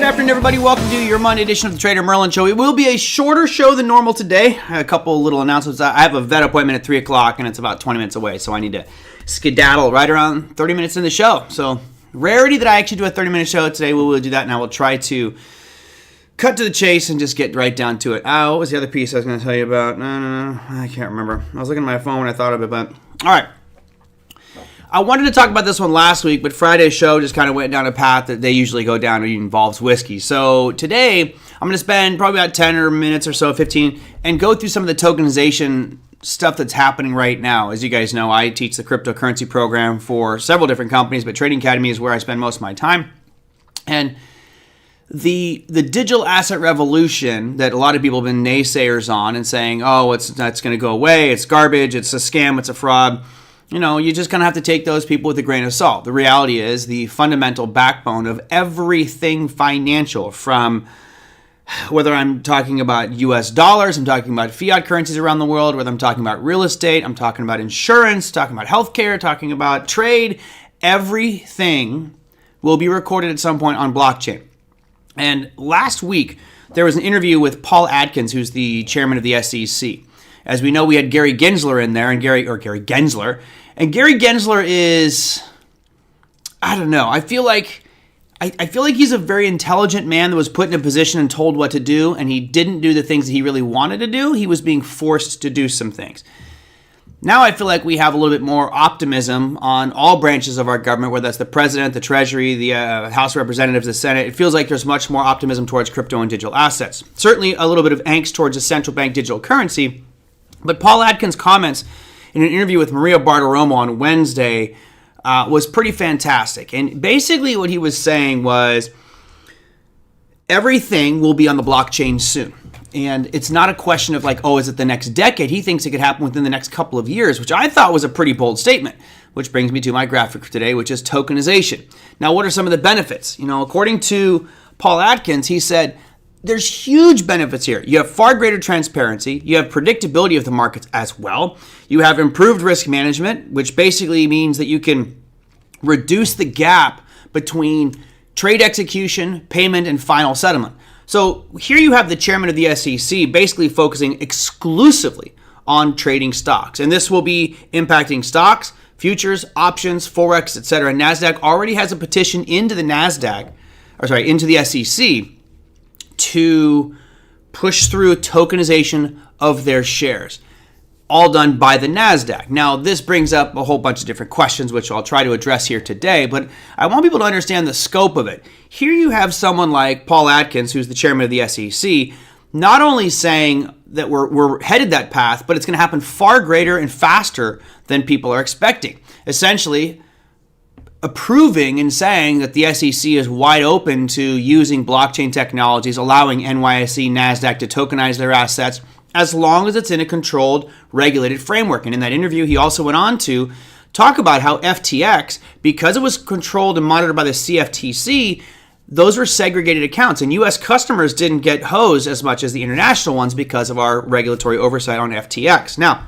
Good afternoon, everybody. Welcome to your Monday edition of the TraderMerlin Show. It will be a shorter show than normal today. A couple little announcements. I have a vet appointment at 3 o'clock, and it's about 20 minutes away, so I need to skedaddle right around 30 minutes in the show. So, rarity that I actually do a 30-minute show today. We will do that, and I will try to cut to the chase and just get right down to it. What was the other piece I was going to tell you about? No, I can't remember. I was looking at my phone when I thought of it, but all right. I wanted to talk about this one last week, but Friday's show just kind of went down a path that they usually go down. It involves whiskey. So today, I'm going to spend probably about 10 minutes or so, 15, and go through some of the tokenization stuff that's happening right now. As you guys know, I teach the cryptocurrency program for several different companies, but Trading Academy is where I spend most of my time. And the digital asset revolution that a lot of people have been naysayers on and saying, oh, that's going to go away, it's garbage, it's a scam, it's a fraud. You know, you just kind of have to take those people with a grain of salt. The reality is the fundamental backbone of everything financial, from whether I'm talking about US dollars, I'm talking about fiat currencies around the world, whether I'm talking about real estate, I'm talking about insurance, talking about healthcare, talking about trade, everything will be recorded at some point on blockchain. And last week, there was an interview with Paul Adkins, who's the chairman of the SEC. As we know, we had Gary Gensler in there, and Gary Gensler is, I don't know. I feel like he's a very intelligent man that was put in a position and told what to do, and he didn't do the things that he really wanted to do. He was being forced to do some things. Now I feel like we have a little bit more optimism on all branches of our government, whether that's the president, the treasury, the House of Representatives, the Senate. It feels like there's much more optimism towards crypto and digital assets. Certainly a little bit of angst towards a central bank digital currency. But Paul Adkins' comments in an interview with Maria Bartiromo on Wednesday was pretty fantastic. And basically what he was saying was everything will be on the blockchain soon. And it's not a question of like, oh, is it the next decade? He thinks it could happen within the next couple of years, which I thought was a pretty bold statement, which brings me to my graphic for today, which is tokenization. Now, what are some of the benefits? You know, according to Paul Adkins, he said, there's huge benefits here. You have far greater transparency. You have predictability of the markets as well. You have improved risk management, which basically means that you can reduce the gap between trade execution, payment, and final settlement. So here you have the chairman of the SEC basically focusing exclusively on trading stocks. And this will be impacting stocks, futures, options, Forex, etc. NASDAQ already has a petition into the SEC to push through tokenization of their shares, all done by the NASDAQ. Now, this brings up a whole bunch of different questions, which I'll try to address here today, but I want people to understand the scope of it. Here you have someone like Paul Adkins, who's the chairman of the SEC, not only saying that we're headed that path, but it's going to happen far greater and faster than people are expecting. Essentially, approving and saying that the SEC is wide open to using blockchain technologies, allowing NYSE, NASDAQ to tokenize their assets as long as it's in a controlled, regulated framework. And in that interview, he also went on to talk about how FTX, because it was controlled and monitored by the CFTC, those were segregated accounts. And U.S. customers didn't get hosed as much as the international ones because of our regulatory oversight on FTX. Now,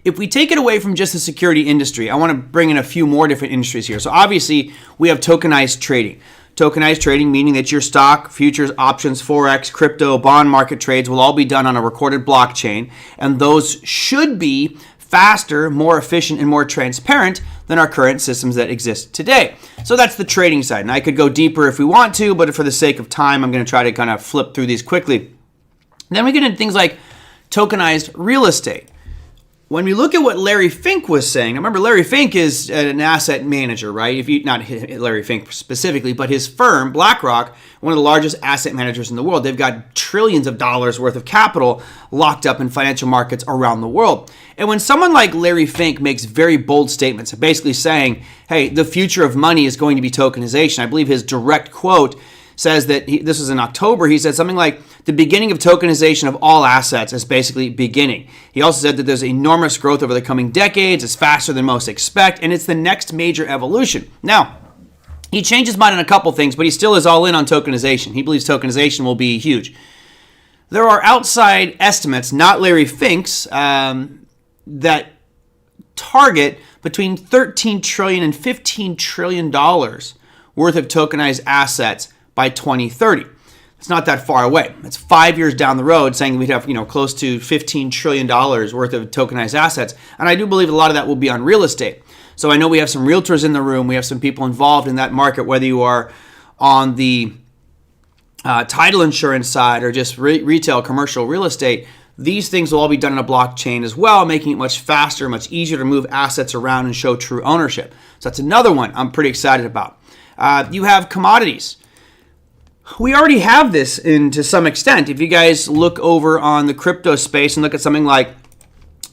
if we take it away from just the security industry, I want to bring in a few more different industries here. So obviously, we have tokenized trading. Tokenized trading meaning that your stock, futures, options, Forex, crypto, bond market trades will all be done on a recorded blockchain. And those should be faster, more efficient, and more transparent than our current systems that exist today. So that's the trading side. And I could go deeper if we want to, but for the sake of time, I'm going to try to kind of flip through these quickly. Then we get into things like tokenized real estate. When we look at what Larry Fink was saying, remember Larry Fink is an asset manager, right? Not Larry Fink specifically, but his firm, BlackRock, one of the largest asset managers in the world. They've got trillions of dollars worth of capital locked up in financial markets around the world. And when someone like Larry Fink makes very bold statements, basically saying, hey, the future of money is going to be tokenization, I believe his direct quote says that, this was in October, he said something like, the beginning of tokenization of all assets is basically beginning. He also said that there's enormous growth over the coming decades, it's faster than most expect, and it's the next major evolution. Now, he changed his mind on a couple things, but he still is all in on tokenization. He believes tokenization will be huge. There are outside estimates, not Larry Fink's, that target between $13 trillion and $15 trillion worth of tokenized assets by 2030. It's not that far away. It's 5 years down the road, saying we'd have close to $15 trillion worth of tokenized assets. And I do believe a lot of that will be on real estate. So I know we have some realtors in the room. We have some people involved in that market, whether you are on the title insurance side or just retail, commercial real estate. These things will all be done in a blockchain as well, making it much faster, much easier to move assets around and show true ownership. So that's another one I'm pretty excited about. You have commodities. We already have this to some extent. If you guys look over on the crypto space and look at something like,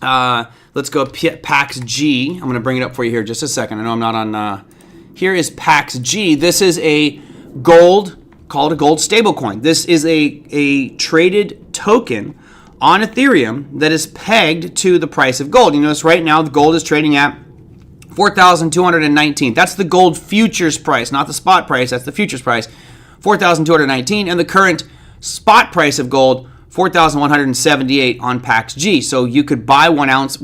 let's go PAXG. I'm going to bring it up for you here just a second. I know I'm not on, here is PAXG. This is a gold, called a gold stablecoin. This is a traded token on Ethereum that is pegged to the price of gold. You notice right now the gold is trading at 4,219. That's the gold futures price, not the spot price. That's the futures price. 4,219, and the current spot price of gold, 4,178 on PAXG. So you could buy 1 ounce,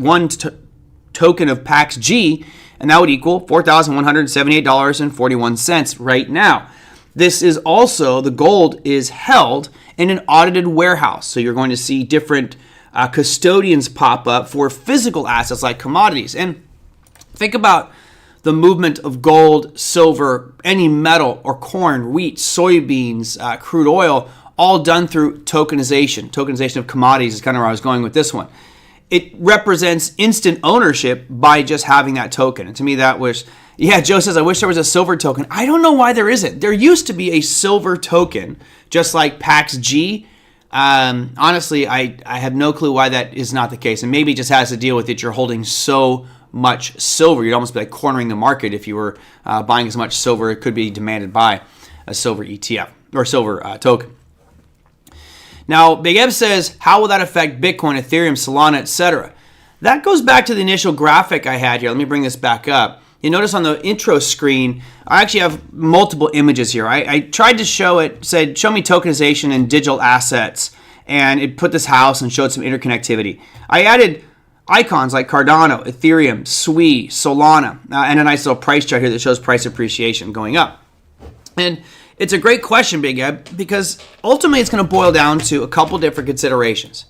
token of PAXG, and that would equal $4,178.41 right now. This is also, the gold is held in an audited warehouse. So you're going to see different custodians pop up for physical assets like commodities. And think about the movement of gold, silver, any metal or corn, wheat, soybeans, crude oil, all done through tokenization. Tokenization of commodities is kind of where I was going with this one. It represents instant ownership by just having that token. And to me, that was, yeah, Joe says, I wish there was a silver token. I don't know why there isn't. There used to be a silver token, just like PAXG. Honestly, I have no clue why that is not the case. And maybe it just has to deal with it. You're holding so much silver. You'd almost be like cornering the market if you were buying as much silver. It could be demanded by a silver ETF or silver token. Now, Big Eb says, how will that affect Bitcoin, Ethereum, Solana, etc.? That goes back to the initial graphic I had here. Let me bring this back up. You notice on the intro screen, I actually have multiple images here. I tried to show it, said, show me tokenization and digital assets, and it put this house and showed some interconnectivity. I added icons like Cardano, Ethereum, SWI, Solana, and a nice little price chart here that shows price appreciation going up. And it's a great question, Big Eb, because ultimately it's going to boil down to a couple different considerations.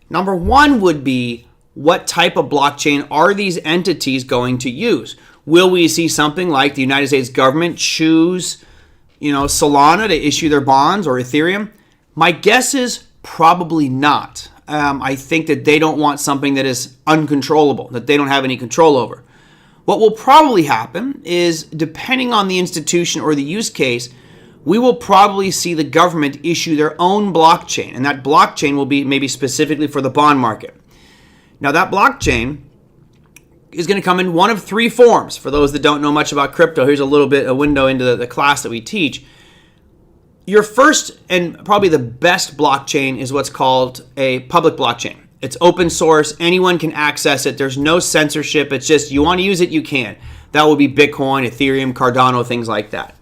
Number one would be, what type of blockchain are these entities going to use? Will we see something like the United States government choose, Solana to issue their bonds, or Ethereum? My guess is probably not. I think that they don't want something that is uncontrollable, that they don't have any control over. What will probably happen is, depending on the institution or the use case, we will probably see the government issue their own blockchain, and that blockchain will be maybe specifically for the bond market. Now, that blockchain is going to come in one of three forms. For those that don't know much about crypto, here's a window into the class that we teach. Your first and probably the best blockchain is what's called a public blockchain. It's open source. Anyone can access it. There's no censorship. It's just, you want to use it, you can. That will be Bitcoin, Ethereum, Cardano, things like that.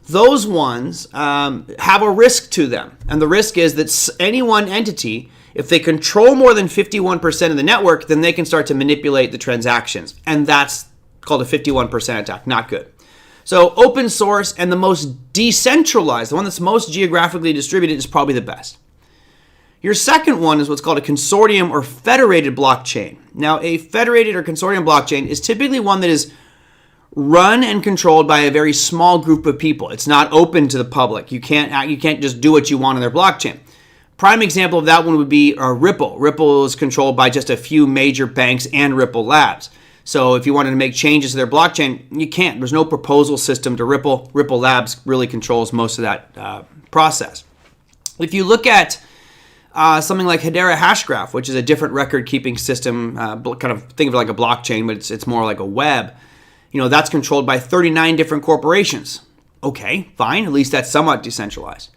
Those ones have a risk to them. And the risk is that any one entity, if they control more than 51% of the network, then they can start to manipulate the transactions. And that's called a 51% attack. Not good. So open source and the most decentralized, the one that's most geographically distributed, is probably the best. Your second one is what's called a consortium or federated blockchain. Now, a federated or consortium blockchain is typically one that is run and controlled by a very small group of people. It's not open to the public. You can't just do what you want on their blockchain. Prime example of that one would be Ripple. Ripple is controlled by just a few major banks and Ripple Labs. So if you wanted to make changes to their blockchain, you can't. There's no proposal system to Ripple. Ripple Labs really controls most of that process. If you look at something like Hedera Hashgraph, which is a different record-keeping system, kind of think of it like a blockchain, but it's more like a web. That's controlled by 39 different corporations. Okay, fine. At least that's somewhat decentralized.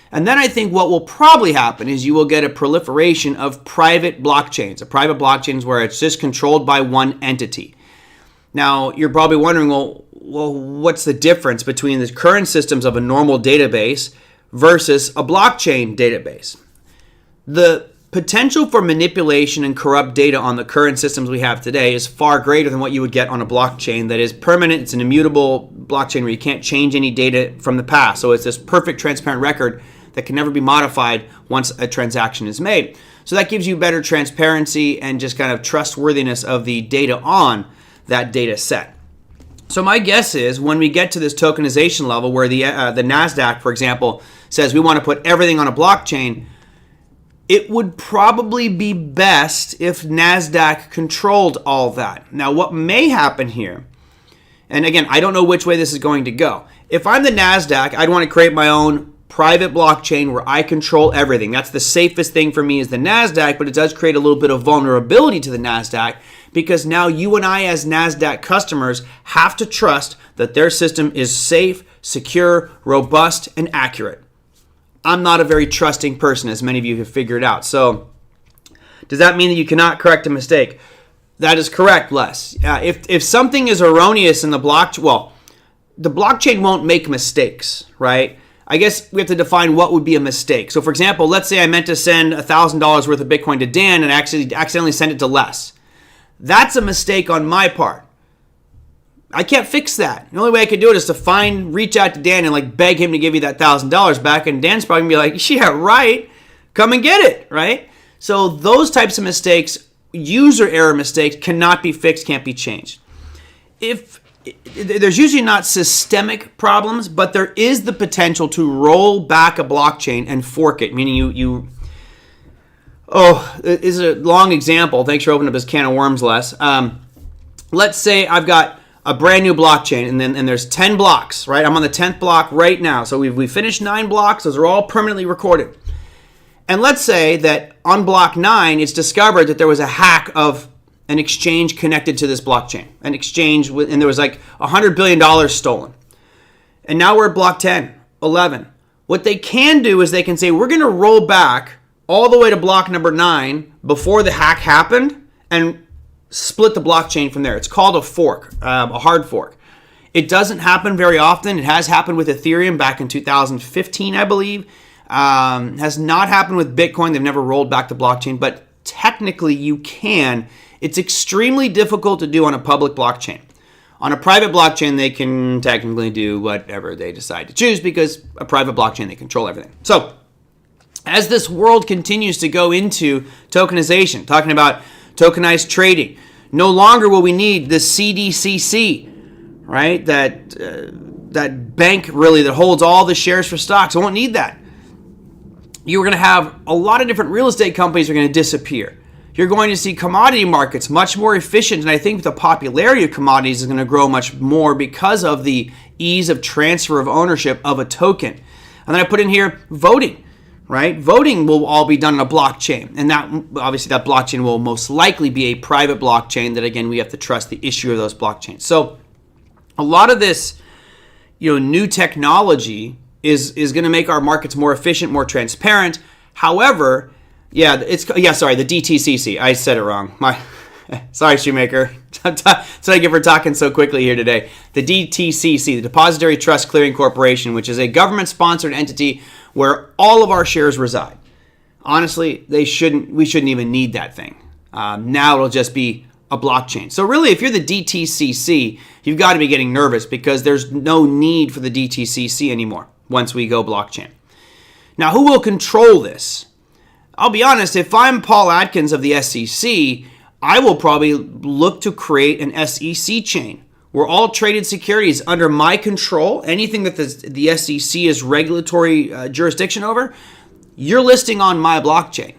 And then I think what will probably happen is you will get a proliferation of private blockchains. A private blockchain is where it's just controlled by one entity. Now, you're probably wondering, well, what's the difference between the current systems of a normal database versus a blockchain database? The potential for manipulation and corrupt data on the current systems we have today is far greater than what you would get on a blockchain that is permanent. It's an immutable blockchain where you can't change any data from the past. So it's this perfect transparent record that can never be modified once a transaction is made. So that gives you better transparency and just kind of trustworthiness of the data on that data set. So my guess is when we get to this tokenization level where the NASDAQ, for example, says we want to put everything on a blockchain, it would probably be best if NASDAQ controlled all that. Now, what may happen here, and again, I don't know which way this is going to go. If I'm the NASDAQ, I'd want to create my own private blockchain where I control everything. That's the safest thing for me is the NASDAQ, but it does create a little bit of vulnerability to the NASDAQ because now you and I as NASDAQ customers have to trust that their system is safe, secure, robust, and accurate. I'm not a very trusting person, as many of you have figured out. So does that mean that you cannot correct a mistake? That is correct, Les. If something is erroneous in the blockchain, well, the blockchain won't make mistakes, right? I guess we have to define what would be a mistake. So for example, let's say I meant to send $1,000 worth of Bitcoin to Dan and actually accidentally sent it to Les. That's a mistake on my part. I can't fix that. The only way I could do it is to reach out to Dan and like beg him to give you that $1,000 back. And Dan's probably gonna be like, yeah, right. Come and get it, right? So those types of mistakes, user error mistakes, cannot be fixed, can't be changed. There's usually not systemic problems, but there is the potential to roll back a blockchain and fork it, meaning this is a long example. Thanks for opening up this can of worms, Les. Let's say I've got a brand new blockchain and there's 10 blocks, right? I'm on the 10th block right now. So we finished 9 blocks. Those are all permanently recorded. And let's say that on block 9, it's discovered that there was a hack of an exchange connected to this blockchain. An exchange, and there was like $100 billion stolen. And now we're at block 10, 11. What they can do is they can say, we're going to roll back all the way to block number 9 before the hack happened and split the blockchain from there. It's called a fork, a hard fork. It doesn't happen very often. It has happened with Ethereum back in 2015, I believe. Has not happened with Bitcoin. They've never rolled back the blockchain, but technically you can. It's extremely difficult to do on a public blockchain. On a private blockchain, they can technically do whatever they decide to choose because a private blockchain, they control everything. So as this world continues to go into tokenization, talking about tokenized trading, no longer will we need the CDCC, right? That bank really that holds all the shares for stocks. I won't need that. You're going to have a lot of different real estate companies are going to disappear. You're going to see commodity markets much more efficient, and I think the popularity of commodities is going to grow much more because of the ease of transfer of ownership of a token. And then I put in here voting, right? Voting will all be done on a blockchain, and that obviously that blockchain will most likely be a private blockchain that, again, we have to trust the issue of those blockchains. So a lot of this, new technology is going to make our markets more efficient, more transparent. However, the DTCC. I said it wrong. Sorry, Shoemaker. That's what I give for talking so quickly here today. The DTCC, the Depository Trust Clearing Corporation, which is a government-sponsored entity where all of our shares reside. Honestly, we shouldn't even need that thing. Now it'll just be a blockchain. So really, if you're the DTCC, you've got to be getting nervous because there's no need for the DTCC anymore once we go blockchain. Now, who will control this? I'll be honest, if I'm Paul Atkins of the SEC, I will probably look to create an SEC chain where all traded securities under my control, anything that the SEC is regulatory jurisdiction over, you're listing on my blockchain.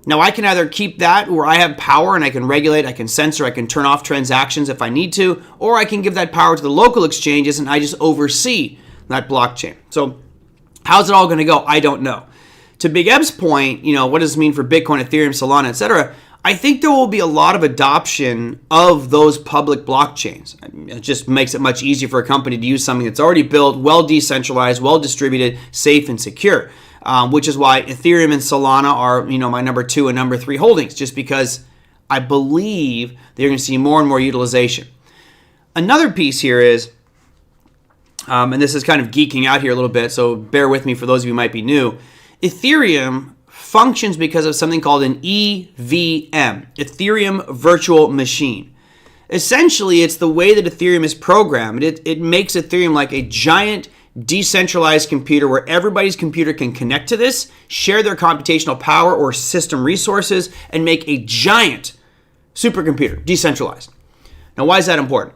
Now, I can either keep that where I have power and I can regulate, I can censor, I can turn off transactions if I need to, or I can give that power to the local exchanges and I just oversee that blockchain. So how's it all going to go? I don't know. To Big Eb's point, what does this mean for Bitcoin, Ethereum, Solana, etc.? I think there will be a lot of adoption of those public blockchains. It just makes it much easier for a company to use something that's already built, well decentralized, well distributed, safe, and secure. Which is why Ethereum and Solana are, my number 2 and number 3 holdings, just because I believe they're going to see more and more utilization. Another piece here is, and this is kind of geeking out here a little bit, so bear with me for those of you who might be new. Ethereum functions because of something called an EVM, Ethereum Virtual Machine. Essentially, it's the way that Ethereum is programmed. It makes Ethereum like a giant decentralized computer where everybody's computer can connect to this, share their computational power or system resources, and make a giant supercomputer, decentralized. Now, why is that important?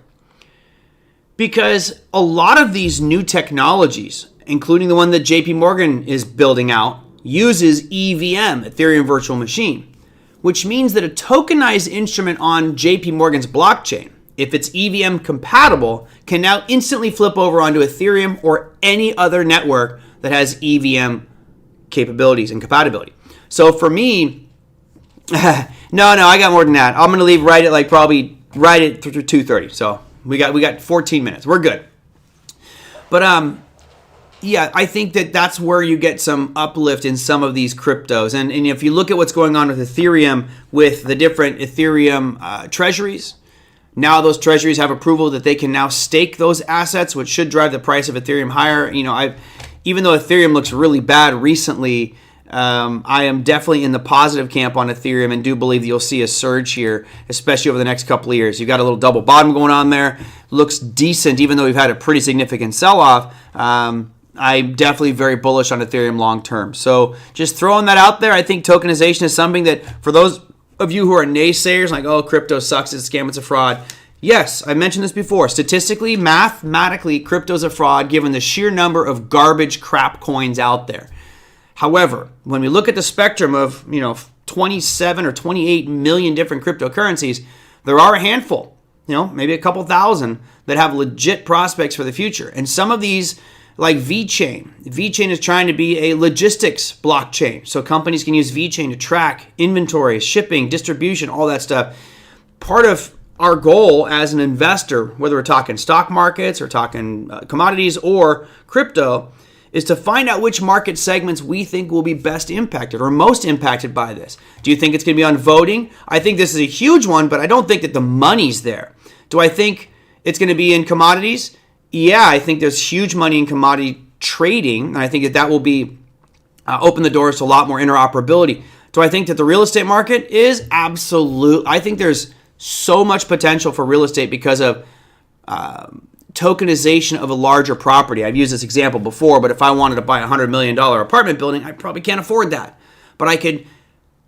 Because a lot of these new technologies, including the one that JP Morgan is building out, uses EVM, Ethereum Virtual Machine, which means that a tokenized instrument on JP Morgan's blockchain, if it's EVM compatible, can now instantly flip over onto Ethereum or any other network that has EVM capabilities and compatibility. So for me, no, I got more than that. I'm going to leave right at probably right at 2:30. So we got 14 minutes. We're good. But yeah, I think that's where you get some uplift in some of these cryptos. And if you look at what's going on with Ethereum, with the different Ethereum treasuries, now those treasuries have approval that they can now stake those assets, which should drive the price of Ethereum higher. Even though Ethereum looks really bad recently, I am definitely in the positive camp on Ethereum and do believe that you'll see a surge here, especially over the next couple of years. You've got a little double bottom going on there. Looks decent, even though we've had a pretty significant sell-off. I'm definitely very bullish on Ethereum long term. So just throwing that out there, I think tokenization is something that for those of you who are naysayers, like, oh, crypto sucks, it's a scam, it's a fraud. Yes, I mentioned this before. Statistically, mathematically, crypto's a fraud given the sheer number of garbage crap coins out there. However, when we look at the spectrum of 27 or 28 million different cryptocurrencies, there are a handful, maybe a couple thousand that have legit prospects for the future. And some of these, like VeChain. VeChain is trying to be a logistics blockchain. So companies can use VeChain to track inventory, shipping, distribution, all that stuff. Part of our goal as an investor, whether we're talking stock markets or talking commodities or crypto, is to find out which market segments we think will be best impacted or most impacted by this. Do you think it's going to be on voting? I think this is a huge one, but I don't think that the money's there. Do I think it's going to be in commodities? Yeah, I think there's huge money in commodity trading, and I think that will be open the doors to a lot more interoperability. Do I think that the real estate market is? Absolute. I think there's so much potential for real estate because of tokenization of a larger property. I've used this example before, but if I wanted to buy a $100 million apartment building, I probably can't afford that. But I could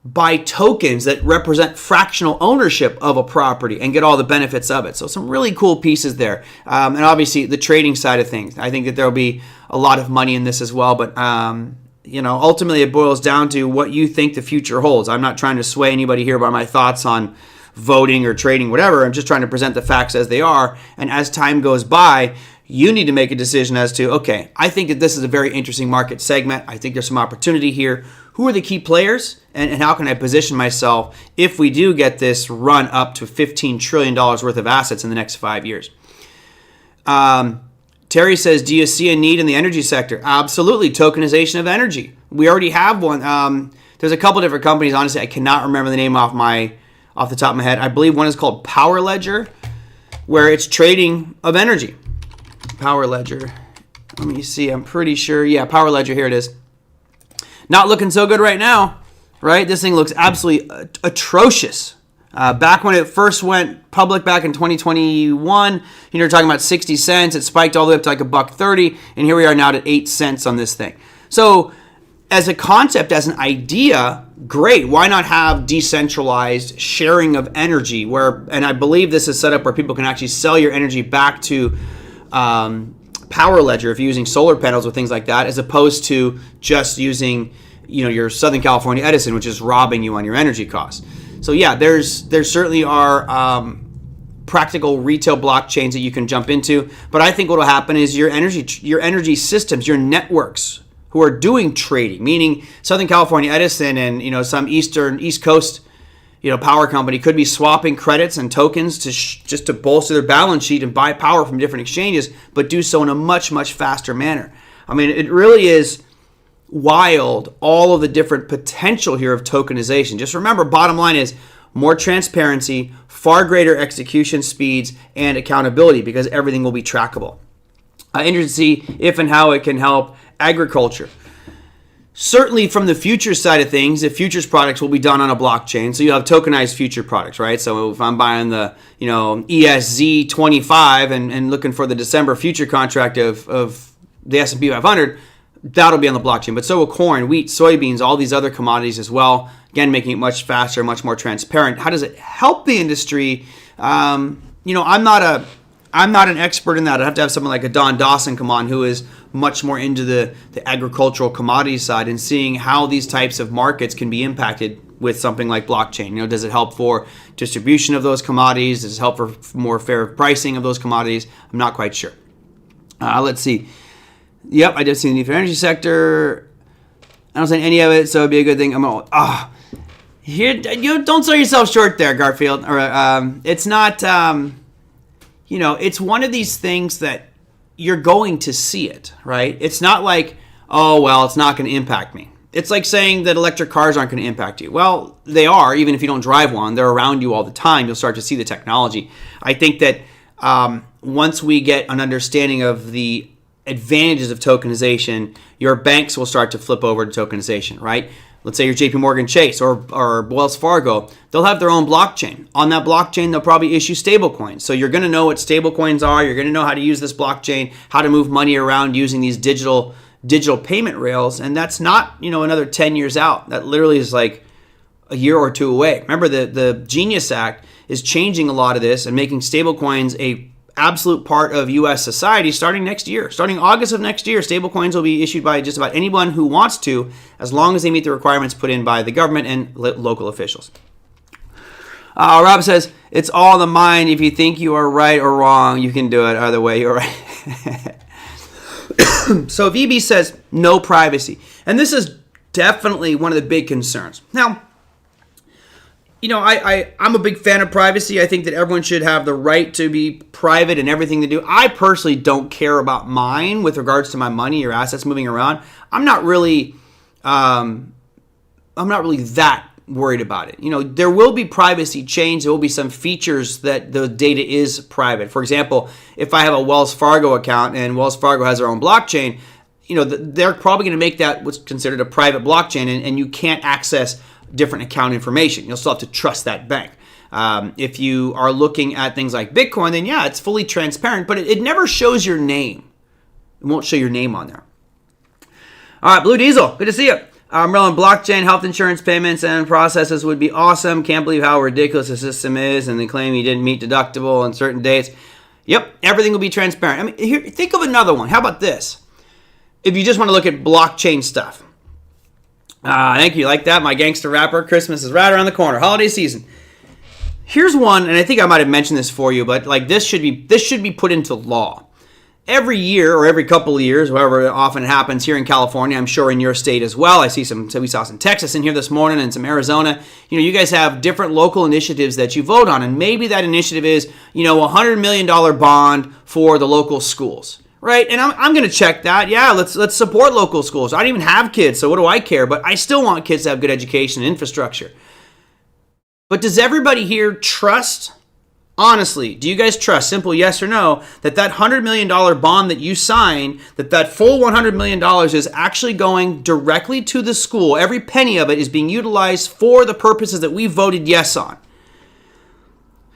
buy tokens that represent fractional ownership of a property and get all the benefits of it. So some really cool pieces there. And obviously the trading side of things. I think that there will be a lot of money in this as well. But, ultimately it boils down to what you think the future holds. I'm not trying to sway anybody here by my thoughts on voting or trading, whatever. I'm just trying to present the facts as they are. And as time goes by, you need to make a decision as to, okay, I think that this is a very interesting market segment. I think there's some opportunity here. Who are the key players? And how can I position myself if we do get this run up to $15 trillion worth of assets in the next 5 years? Terry says, do you see a need in the energy sector? Absolutely. Tokenization of energy. We already have one. There's a couple different companies. Honestly, I cannot remember the name off the top of my head. I believe one is called Power Ledger, where it's trading of energy. Power Ledger. Let me see. I'm pretty sure. Yeah, Power Ledger. Here it is. Not looking so good right now, right? This thing looks absolutely atrocious. Back when it first went public back in 2021, you're talking about 60 cents. It spiked all the way up to like $1.30, and here we are now at 8 cents on this thing. So as a concept, as an idea, great. Why not have decentralized sharing of energy and I believe this is set up where people can actually sell your energy back to Power Ledger if you're using solar panels or things like that, as opposed to just using, your Southern California Edison, which is robbing you on your energy costs. So yeah, there certainly are practical retail blockchains that you can jump into, but I think what will happen is your energy systems, your networks who are doing trading, meaning Southern California Edison and some East Coast power company could be swapping credits and tokens just to bolster their balance sheet and buy power from different exchanges, but do so in a much, much faster manner. I mean, it really is wild, all of the different potential here of tokenization. Just remember, bottom line is more transparency, far greater execution speeds, and accountability because everything will be trackable. Interested to see if and how it can help agriculture. Certainly from the futures side of things, if futures products will be done on a blockchain, so you have tokenized future products, right? So if I'm buying the ESZ 25 and looking for the December future contract of the S&P 500, that'll be on the blockchain. But so will corn, wheat, soybeans, all these other commodities as well. Again, making it much faster, much more transparent. How does it help the industry? I'm not an expert in that. I'd have to have someone like a Don Dawson come on who is much more into the agricultural commodities side and seeing how these types of markets can be impacted with something like blockchain. Does it help for distribution of those commodities? Does it help for more fair pricing of those commodities? I'm not quite sure. Let's see. Yep, I did see the need for energy sector. I don't see any of it, so it'd be a good thing. Here, don't sell yourself short there, Garfield. It's not. It's one of these things that you're going to see it, right? It's not like, oh, well, it's not going to impact me. It's like saying that electric cars aren't going to impact you. Well, they are, even if you don't drive one. They're around you all the time. You'll start to see the technology. I think that once we get an understanding of the advantages of tokenization, your banks will start to flip over to tokenization, right? Let's say you're JP Morgan Chase or Wells Fargo. They'll have their own blockchain. On that blockchain, they'll probably issue stablecoins. So you're going to know what stablecoins are. You're going to know how to use this blockchain, how to move money around using these digital payment rails. And that's not, another 10 years out. That literally is like a year or two away. Remember, the Genius Act is changing a lot of this and making stablecoins a absolute part of U.S. society starting next year. Starting August of next year, stablecoins will be issued by just about anyone who wants to, as long as they meet the requirements put in by the government and local officials. Rob says, it's all in the mind. If you think you are right or wrong, you can do it. Either way, you're right. So VB says, no privacy. And this is definitely one of the big concerns. Now, I'm a big fan of privacy. I think that everyone should have the right to be private in everything they do. I personally don't care about mine with regards to my money or assets moving around. I'm not really that worried about it. There will be privacy change. There will be some features that the data is private. For example, if I have a Wells Fargo account and Wells Fargo has their own blockchain, they're probably going to make that what's considered a private blockchain, and you can't access different account information. You'll still have to trust that bank. If you are looking at things like Bitcoin, then yeah, it's fully transparent, but it never shows your name. It won't show your name on there. All right, Blue Diesel, good to see you. Merlin blockchain, health insurance payments and processes would be awesome. Can't believe how ridiculous the system is, and they claim you didn't meet deductible on certain dates. Yep, everything will be transparent. Here, think of another one. How about this? If you just want to look at blockchain stuff. Thank you. Like that, my gangster rapper. Christmas is right around the corner. Holiday season. Here's one, and I think I might have mentioned this for you, but this should be put into law. Every year or every couple of years, however often it happens here in California, I'm sure in your state as well. We saw some Texas in here this morning and some Arizona. You guys have different local initiatives that you vote on, and maybe that initiative is, $100 million bond for the local schools. Right, and I'm going to check that. Yeah, let's support local schools. I don't even have kids, so what do I care? But I still want kids to have good education and infrastructure. But does everybody here trust, honestly, do you guys trust, simple yes or no, that $100 million bond that you sign, that full $100 million is actually going directly to the school? Every penny of it is being utilized for the purposes that we voted yes on.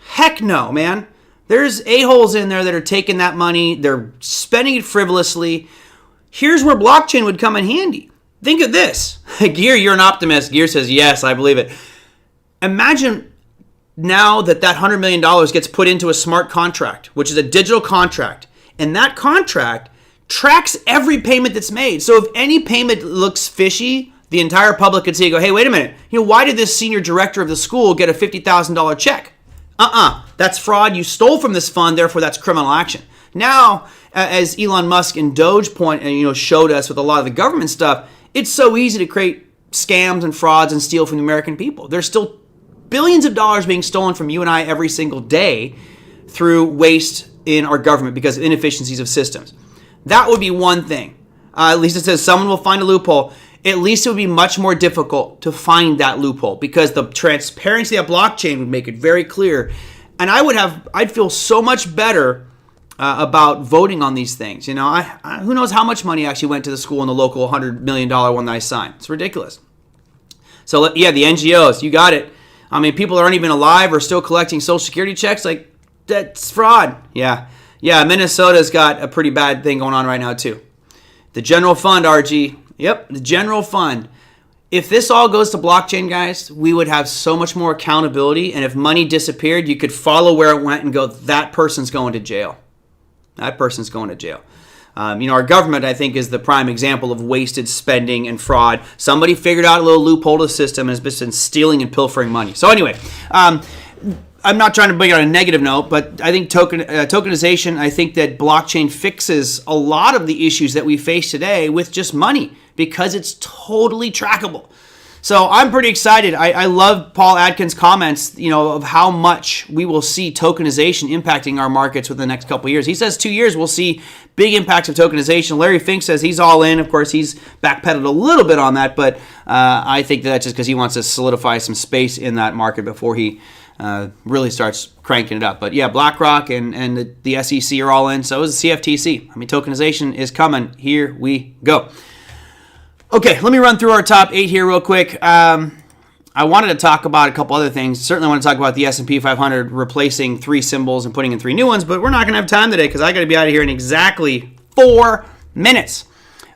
Heck no, man. There's a-holes in there that are taking that money. They're spending it frivolously. Here's where blockchain would come in handy. Think of this. Gear, you're an optimist. Gear says, yes, I believe it. Imagine now that $100 million gets put into a smart contract, which is a digital contract. And that contract tracks every payment that's made. So if any payment looks fishy, the entire public could see and go, hey, wait a minute. Why did this senior director of the school get a $50,000 check? That's fraud. You stole from this fund, therefore that's criminal action. Now, as Elon Musk and Doge showed us with a lot of the government stuff, it's so easy to create scams and frauds and steal from the American people. There's still billions of dollars being stolen from you and I every single day through waste in our government because of inefficiencies of systems. That would be one thing. At least it says someone will find a loophole. At least it would be much more difficult to find that loophole because the transparency of blockchain would make it very clear. And I'd feel so much better about voting on these things. You know, who knows how much money actually went to the school in the local $100 million one that I signed. It's ridiculous. So yeah, the NGOs, you got it. I mean, people aren't even alive or still collecting Social Security checks. Like, that's fraud. Yeah, Minnesota's got a pretty bad thing going on right now too. The general fund, RG. Yep, the general fund. If this all goes to blockchain, guys, we would have so much more accountability. And if money disappeared, you could follow where it went and go, that person's going to jail. That person's going to jail. Our government, I think, is the prime example of wasted spending and fraud. Somebody figured out a little loophole to the system and has been stealing and pilfering money. So anyway, I'm not trying to bring it on a negative note, but I think tokenization, I think that blockchain fixes a lot of the issues that we face today with just money because it's totally trackable. So I'm pretty excited. I love Paul Adkins' comments, of how much we will see tokenization impacting our markets within the next couple of years. He says 2 years we'll see big impacts of tokenization. Larry Fink says he's all in. Of course, he's backpedaled a little bit on that, but I think that's just because he wants to solidify some space in that market before he really starts cranking it up. But yeah, BlackRock and the SEC are all in. So is the CFTC. I mean, tokenization is coming. Here we go. Okay, let me run through our top 8 here real quick. I wanted to talk about a couple other things. Certainly want to talk about the S&P 500 replacing 3 symbols and putting in 3 new ones, but we're not going to have time today because I got to be out of here in exactly 4 minutes.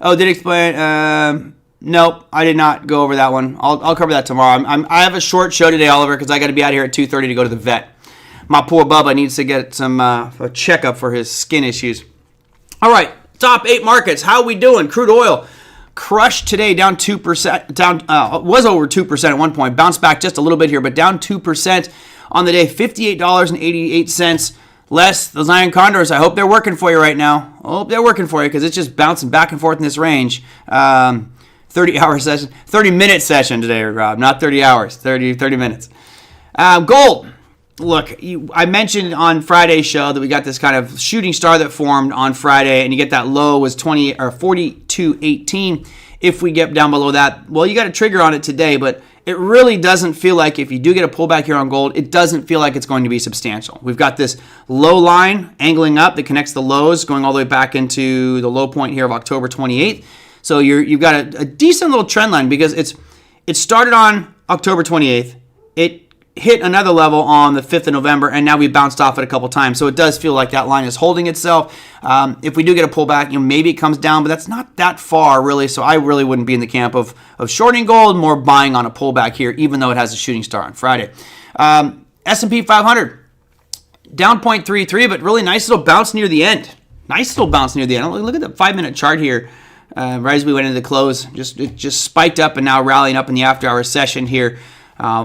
Oh, did it explain? Nope, I did not go over that one. I'll cover that tomorrow. I have a short show today, Oliver, because I got to be out of here at 2:30 to go to the vet. My poor Bubba needs to get some a checkup for his skin issues. All right, top 8 markets. How are we doing? Crude oil. Crushed today, down 2%, was over 2% at one point, bounced back just a little bit here, but down 2% on the day, $58.88 less. Those iron condors, I hope they're working for you right now. I hope they're working for you because it's just bouncing back and forth in this range. 30-minute session today, Rob, not 30 hours, 30 minutes. Gold. Look, I mentioned on Friday's show that we got this kind of shooting star that formed on Friday, and you get that low was 42.18. If we get down below that, well, you got a trigger on it today, but it really doesn't feel like, if you do get a pullback here on gold, it doesn't feel like it's going to be substantial. We've got this low line angling up that connects the lows, going all the way back into the low point here of October 28th. So you've got a decent little trend line because it started on October 28th. It hit another level on the 5th of November, and now we bounced off it a couple times. So it does feel like that line is holding itself. If we do get a pullback, maybe it comes down, but that's not that far, really. So I really wouldn't be in the camp of shorting gold, more buying on a pullback here, even though it has a shooting star on Friday. S&P 500, down 0.33, but really nice little bounce near the end. Nice little bounce near the end. Look at the 5-minute chart here. Right as we went into the close, it just spiked up and now rallying up in the after-hour session here.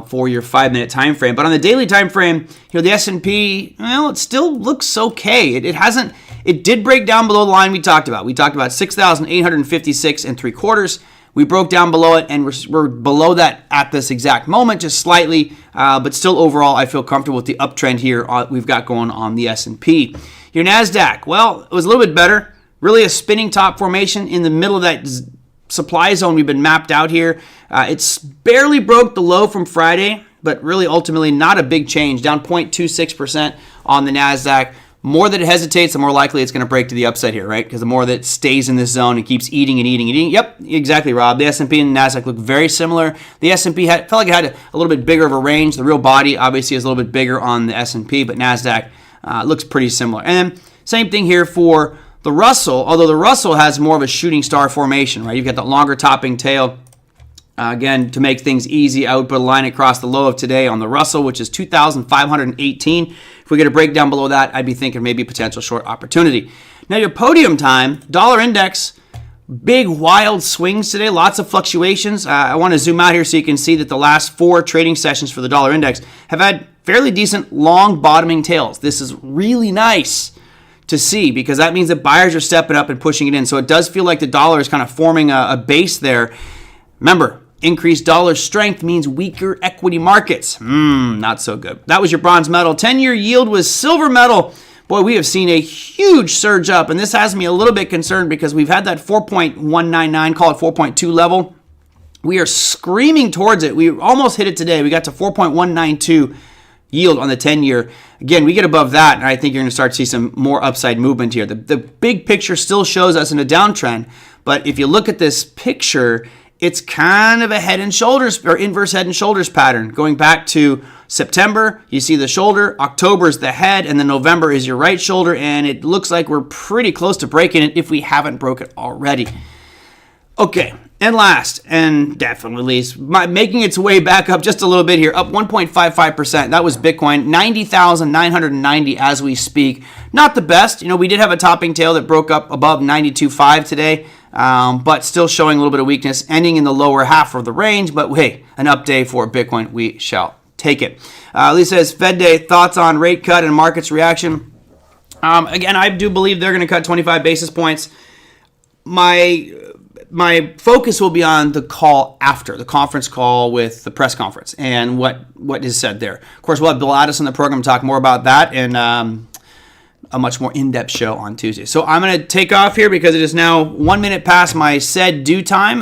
For your 5-minute time frame. But on the daily time frame, the S&P, it still looks okay. It did break down below the line we talked about. We talked about 6,856 3/4. We broke down below it, and we're below that at this exact moment, just slightly, but still overall, I feel comfortable with the uptrend here we've got going on the S&P. Your NASDAQ, well, it was a little bit better. Really a spinning top formation in the middle of that supply zone we've been mapped out here. It's barely broke the low from Friday, but really ultimately not a big change, down 0.26% on the NASDAQ. More that it hesitates, the more likely it's going to break to the upside here, right? Because the more that it stays in this zone and keeps eating and eating and eating. Yep, exactly, Rob. The S&P and the NASDAQ look very similar. The S&P felt like it had a little bit bigger of a range. The real body obviously is a little bit bigger on the S&P, but NASDAQ looks pretty similar. And then same thing here for the Russell, although the Russell has more of a shooting star formation, right? You've got the longer topping tail. Again, to make things easy, I would put a line across the low of today on the Russell, which is 2,518. If we get a breakdown below that, I'd be thinking maybe potential short opportunity. Now, your podium time, dollar index, big wild swings today, lots of fluctuations. I want to zoom out here so you can see that the last 4 trading sessions for the dollar index have had fairly decent long bottoming tails. This is really nice to see because that means that buyers are stepping up and pushing it in. So it does feel like the dollar is kind of forming a base there. Remember, increased dollar strength means weaker equity markets. Not so good. That was your bronze medal. 10-year yield was silver medal. Boy, we have seen a huge surge up, and this has me a little bit concerned because we've had that 4.199, call it 4.2 level. We are screaming towards it. We almost hit it today. We got to 4.192 yield on the 10-year. Again, we get above that, and I think you're going to start to see some more upside movement here. The big picture still shows us in a downtrend, but if you look at this picture, it's kind of a head and shoulders or inverse head and shoulders pattern. Going back to September, you see the shoulder, October is the head, and then November is your right shoulder, and it looks like we're pretty close to breaking it if we haven't broke it already. Okay, and last, and definitely least, making its way back up just a little bit here, up 1.55%. That was Bitcoin, 90,990 as we speak. Not the best. We did have a topping tail that broke up above 92.5 today, but still showing a little bit of weakness, ending in the lower half of the range. But hey, an up day for Bitcoin, we shall take it. Lisa says, Fed Day, thoughts on rate cut and market's reaction? Again, I do believe they're going to cut 25 basis points. My focus will be on the call after, the conference call with the press conference and what is said there. Of course, we'll have Bill Addis on the program to talk more about that and a much more in-depth show on Tuesday. So I'm going to take off here because it is now 1 minute past my said due time.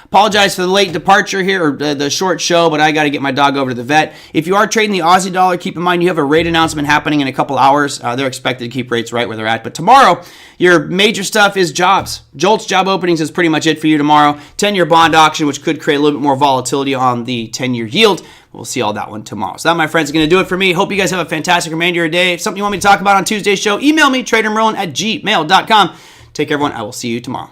Apologize for the late departure here, or the short show, but I got to get my dog over to the vet. If you are trading the Aussie dollar, keep in mind you have a rate announcement happening in a couple hours. They're expected to keep rates right where they're at. But tomorrow, your major stuff is jobs. JOLTS job openings is pretty much it for you tomorrow. 10-year bond auction, which could create a little bit more volatility on the 10-year yield. We'll see all that one tomorrow. So that, my friends, is going to do it for me. Hope you guys have a fantastic remainder of your day. If something you want me to talk about on Tuesday's show, email me, TraderMerlin@gmail.com. Take care, everyone. I will see you tomorrow.